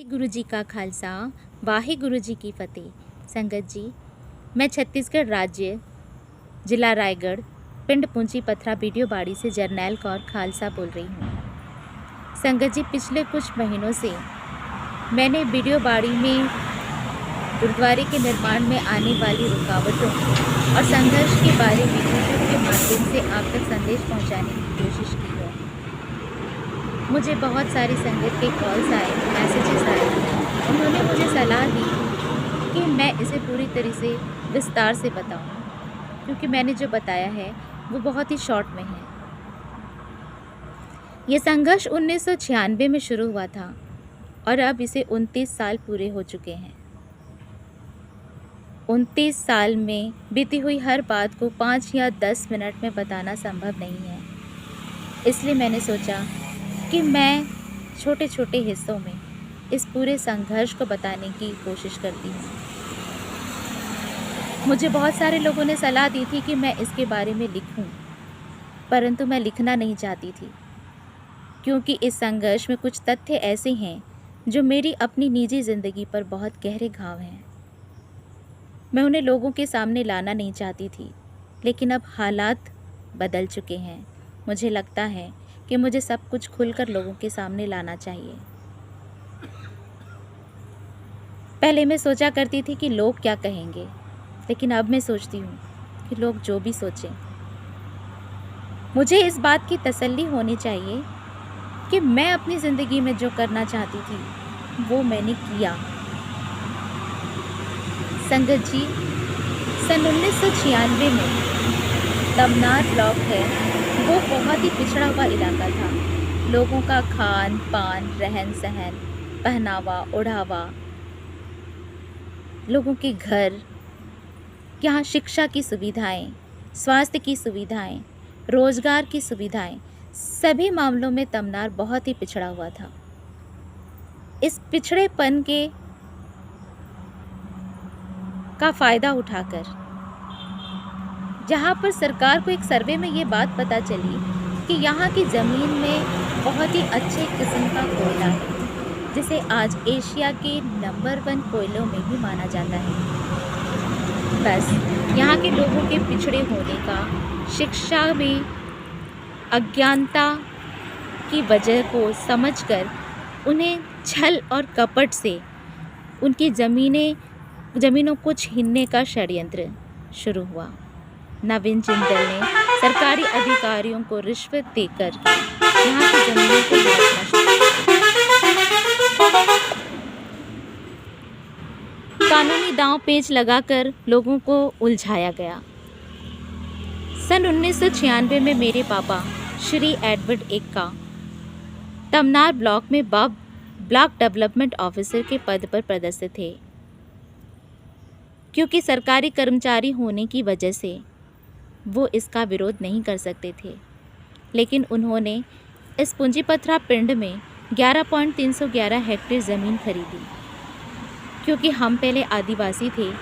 गुरु जी का खालसा, वाहे गुरु जी की फतेह। संगत जी, मैं छत्तीसगढ़ राज्य, जिला रायगढ़, पिंड पूंची पथरा बीडियो बाड़ी से जरनैल कौर खालसा बोल रही हूँ। संगत जी, पिछले कुछ महीनों से मैंने बीडियो बाड़ी में गुरुद्वारे के निर्माण में आने वाली रुकावटों और संघर्ष के बारे में यूट्यूब के माध्यम से आप तक संदेश पहुँचाने की कोशिश की है। मुझे बहुत सारी संगत के कॉल्स आए, मैसेजेस आए। उन्होंने मुझे सलाह दी कि मैं इसे पूरी तरह से विस्तार से बताऊं, क्योंकि मैंने जो बताया है वो बहुत ही शॉर्ट में है। ये संघर्ष 1996 में शुरू हुआ था और अब इसे 29 साल पूरे हो चुके हैं। 29 साल में बीती हुई हर बात को 5 या 10 मिनट में बताना संभव नहीं है। इसलिए मैंने सोचा कि मैं छोटे छोटे हिस्सों में इस पूरे संघर्ष को बताने की कोशिश करती हूँ। मुझे बहुत सारे लोगों ने सलाह दी थी कि मैं इसके बारे में लिखूं, परंतु मैं लिखना नहीं चाहती थी, क्योंकि इस संघर्ष में कुछ तथ्य ऐसे हैं जो मेरी अपनी निजी ज़िंदगी पर बहुत गहरे घाव हैं। मैं उन्हें लोगों के सामने लाना नहीं चाहती थी, लेकिन अब हालात बदल चुके हैं। मुझे लगता है कि मुझे सब कुछ खुलकर लोगों के सामने लाना चाहिए। पहले मैं सोचा करती थी कि लोग क्या कहेंगे, लेकिन अब मैं सोचती हूँ कि लोग जो भी सोचें, मुझे इस बात की तसल्ली होनी चाहिए कि मैं अपनी ज़िंदगी में जो करना चाहती थी वो मैंने किया। संगत जी, सन 1996 में तमनार ब्लॉक है, वो बहुत ही पिछड़ा हुआ इलाका था। लोगों का खान पान, रहन सहन, पहनावा ओढ़ावा, लोगों के घर, यहाँ शिक्षा की सुविधाएं, स्वास्थ्य की सुविधाएं, रोजगार की सुविधाएं, सभी मामलों में तमनार बहुत ही पिछड़ा हुआ था। इस पिछड़ेपन का फ़ायदा उठाकर जहाँ पर सरकार को एक सर्वे में ये बात पता चली कि यहाँ की ज़मीन में बहुत ही अच्छे किस्म का कोयला है, जिसे आज एशिया के नंबर 1 कोयलों में भी माना जाता है। बस यहाँ के लोगों के पिछड़े होने का, शिक्षा में अज्ञानता की वजह को समझकर उन्हें छल और कपट से उनकी ज़मीनों को छीनने का षड्यंत्र शुरू हुआ। नवीन जिंदल ने सरकारी अधिकारियों को रिश्वत देकर यहाँ की जमीनों को बेचना शुरू किया। कानूनी दांव पेच लगाकर लोगों को उलझाया गया। सन 1996 में मेरे पापा श्री एडवर्ड एक्का तमनार ब्लॉक में ब्लॉक डेवलपमेंट ऑफिसर के पद पर पदस्थ थे। क्योंकि सरकारी कर्मचारी होने की वजह से वो इसका विरोध नहीं कर सकते थे, लेकिन उन्होंने इस पूंजीपथरा पिंड में 11.311 हेक्टेयर ज़मीन खरीदी। क्योंकि हम पहले आदिवासी थे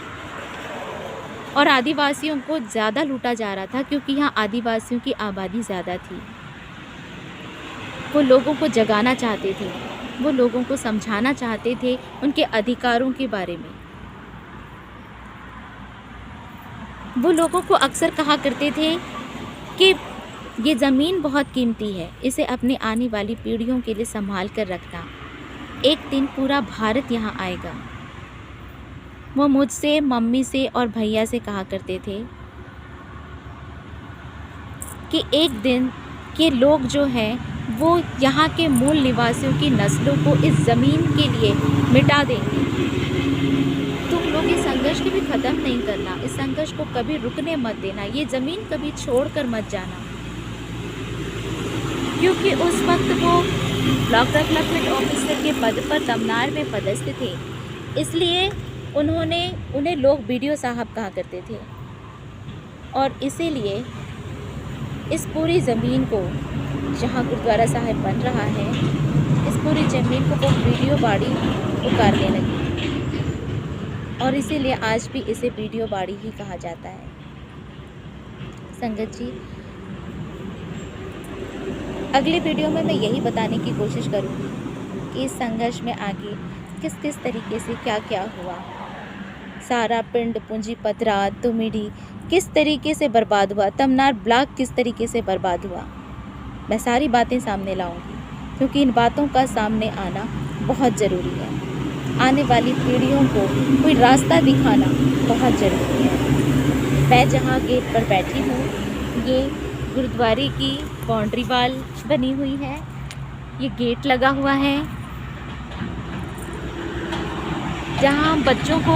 और आदिवासियों को ज़्यादा लूटा जा रहा था, क्योंकि यहाँ आदिवासियों की आबादी ज़्यादा थी। वो लोगों को जगाना चाहते थे, वो लोगों को समझाना चाहते थे उनके अधिकारों के बारे में। वो लोगों को अक्सर कहा करते थे कि ये ज़मीन बहुत कीमती है, इसे अपने आने वाली पीढ़ियों के लिए संभाल कर रखना, एक दिन पूरा भारत यहाँ आएगा। वो मुझसे, मम्मी से और भैया से कहा करते थे कि एक दिन के लोग जो हैं वो यहाँ के मूल निवासियों की नस्लों को इस ज़मीन के लिए मिटा देंगे। तुम लोग इस संघर्ष को भी ख़त्म नहीं करना, इस संघर्ष को कभी रुकने मत देना, ये ज़मीन कभी छोड़कर मत जाना। क्योंकि उस वक्त वो ब्लॉक डेवलपमेंट ऑफिसर के पद पर तमनार में पदस्थ थे, इसलिए उन्हें लोग बीडीओ साहब कहा करते थे। और इसीलिए इस पूरी ज़मीन को, जहाँ गुरुद्वारा साहिब बन रहा है, इस पूरी ज़मीन को वो बीडियो बाड़ी पुकारने लगी। और इसीलिए आज भी इसे बीडियो बाड़ी ही कहा जाता है। संगत जी, अगले वीडियो में मैं यही बताने की कोशिश करूँगी कि इस संघर्ष में आगे किस किस तरीके से क्या क्या हुआ, सारा पिंड पूंजी पथरा तुमिडी किस तरीके से बर्बाद हुआ, तमनार ब्लॉक किस तरीके से बर्बाद हुआ, मैं सारी बातें सामने लाऊंगी क्योंकि इन बातों का सामने आना बहुत ज़रूरी है। आने वाली पीढ़ियों को कोई रास्ता दिखाना बहुत ज़रूरी है। मैं जहाँ गेट पर बैठी हूँ, ये गुरुद्वारे की बाउंड्री वॉल बनी हुई है, ये गेट लगा हुआ है जहाँ हम बच्चों को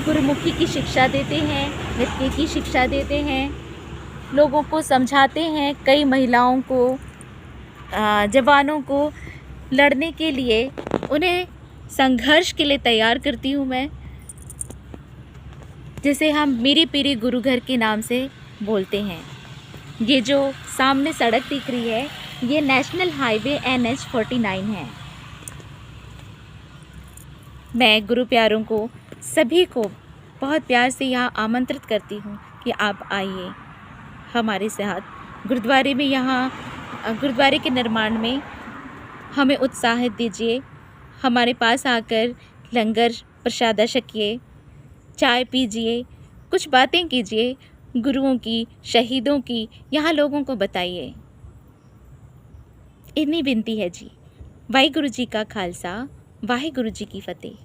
गुरुमुखी की शिक्षा देते हैं, नृत्य की शिक्षा देते हैं, लोगों को समझाते हैं। कई महिलाओं को, जवानों को लड़ने के लिए, उन्हें संघर्ष के लिए तैयार करती हूँ मैं, जिसे हम मीरी पीरी गुरु घर के नाम से बोलते हैं। ये जो सामने सड़क दिख रही है, ये नेशनल हाईवे NH 49 है। मैं गुरु प्यारों को, सभी को बहुत प्यार से यहाँ आमंत्रित करती हूँ कि आप आइए हमारे साथ गुरुद्वारे में। यहाँ गुरुद्वारे के निर्माण में हमें उत्साहित दीजिए, हमारे पास आकर लंगर प्रसाद छकिए, चाय पीजिए, कुछ बातें कीजिए, गुरुओं की, शहीदों की यहाँ लोगों को बताइए। इतनी विनती है जी। वाहिगुरु जी का खालसा, वाहिगुरु जी की फतेह।